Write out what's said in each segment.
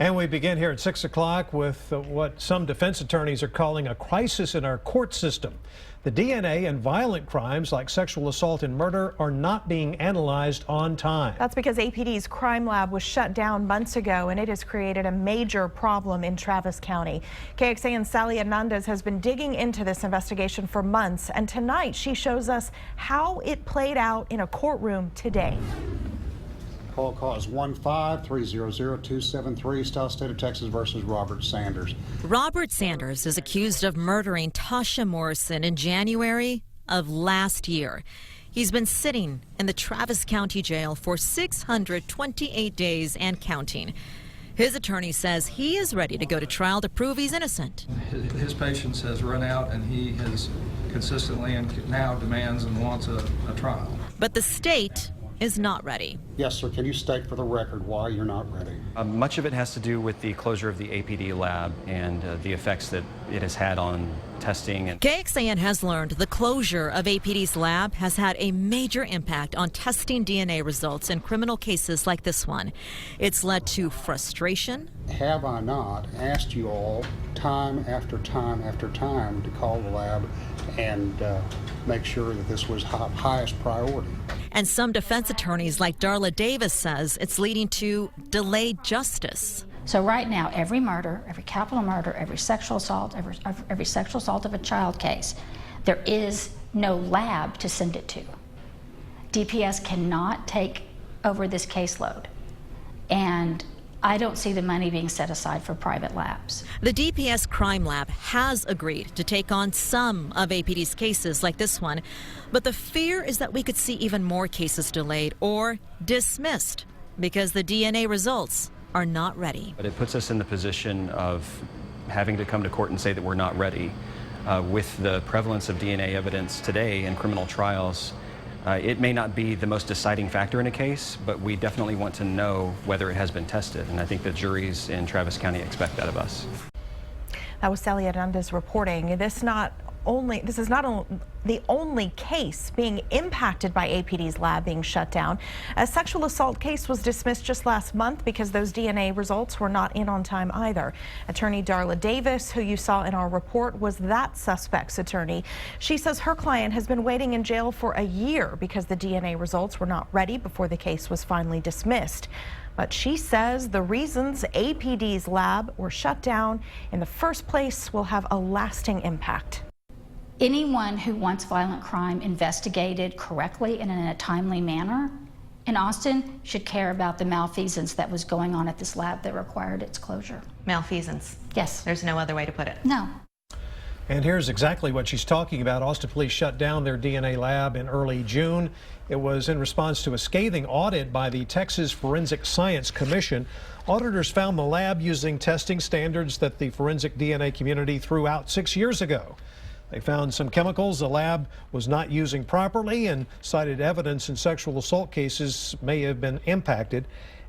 And we begin here at 6 o'clock with what some defense attorneys are calling a crisis in our court system. The DNA in violent crimes like sexual assault and murder are not being analyzed on time. That's because APD's crime lab was shut down months ago, and it has created a major problem in Travis County. KXAN's Sally Hernandez has been digging into this investigation for months, and tonight she shows us how it played out in a courtroom today. Call is 15300-273, South State of Texas versus Robert Sanders. Robert Sanders is accused of murdering Tasha Morrison in January of last year. He's been sitting in the Travis County Jail for 628 days and counting. His attorney says he is ready to go to trial to prove he's innocent. His patience has run out, and he has consistently and now demands and wants a trial. But the state is not ready. Yes, sir. Can you state for the record why you're not ready? Much of it has to do with the closure of the APD lab and the effects that it has had on testing. KXAN has learned the closure of APD's lab has had a major impact on testing DNA results in criminal cases like this one. It's led to frustration. Have I not asked you all time after time after time to call the lab and make sure that this was highest priority? And some defense attorneys like Darla Davis says it's leading to delayed justice. So right now, every murder, every capital murder, every sexual assault, every sexual assault of a child case, there is no lab to send it to. DPS cannot take over this caseload, and I don't see the money being set aside for private labs. The DPS crime lab has agreed to take on some of APD's cases like this one, but the fear is that we could see even more cases delayed or dismissed because the DNA results are not ready. But it puts us in the position of having to come to court and say that we're not ready. With the prevalence of DNA evidence today in criminal trials, it may not be the most deciding factor in a case, but we definitely want to know whether it has been tested, and I think the juries in Travis County expect that of us. That was Sally Hernandez reporting. This is not the only case being impacted by APD's lab being shut down. A sexual assault case was dismissed just last month because those DNA results were not in on time either. Attorney Darla Davis, who you saw in our report, was that suspect's attorney. She says her client has been waiting in jail for a year because the DNA results were not ready before the case was finally dismissed. But she says the reasons APD's lab were shut down in the first place will have a lasting impact. Anyone who wants violent crime investigated correctly and in a timely manner in Austin should care about the malfeasance that was going on at this lab that required its closure. Malfeasance? Yes. There's no other way to put it. No. And here's exactly what she's talking about. Austin police shut down their DNA lab in early June. It was in response to a scathing audit by the Texas Forensic Science Commission. Auditors found the lab using testing standards that the forensic DNA community threw out 6 years ago. They found some chemicals the lab was not using properly and cited evidence in sexual assault cases may have been impacted.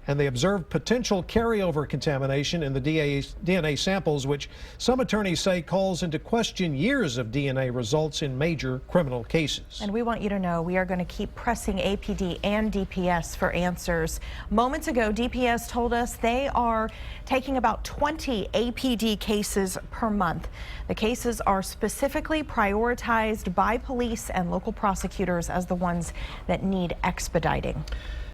And they observed potential carryover contamination in the DNA samples, which some attorneys say calls into question years of DNA results in major criminal cases. And we want you to know we are going to keep pressing APD and DPS for answers. Moments ago, DPS told us they are taking about 20 APD cases per month. The cases are specifically prioritized by police and local prosecutors as the ones that need expediting.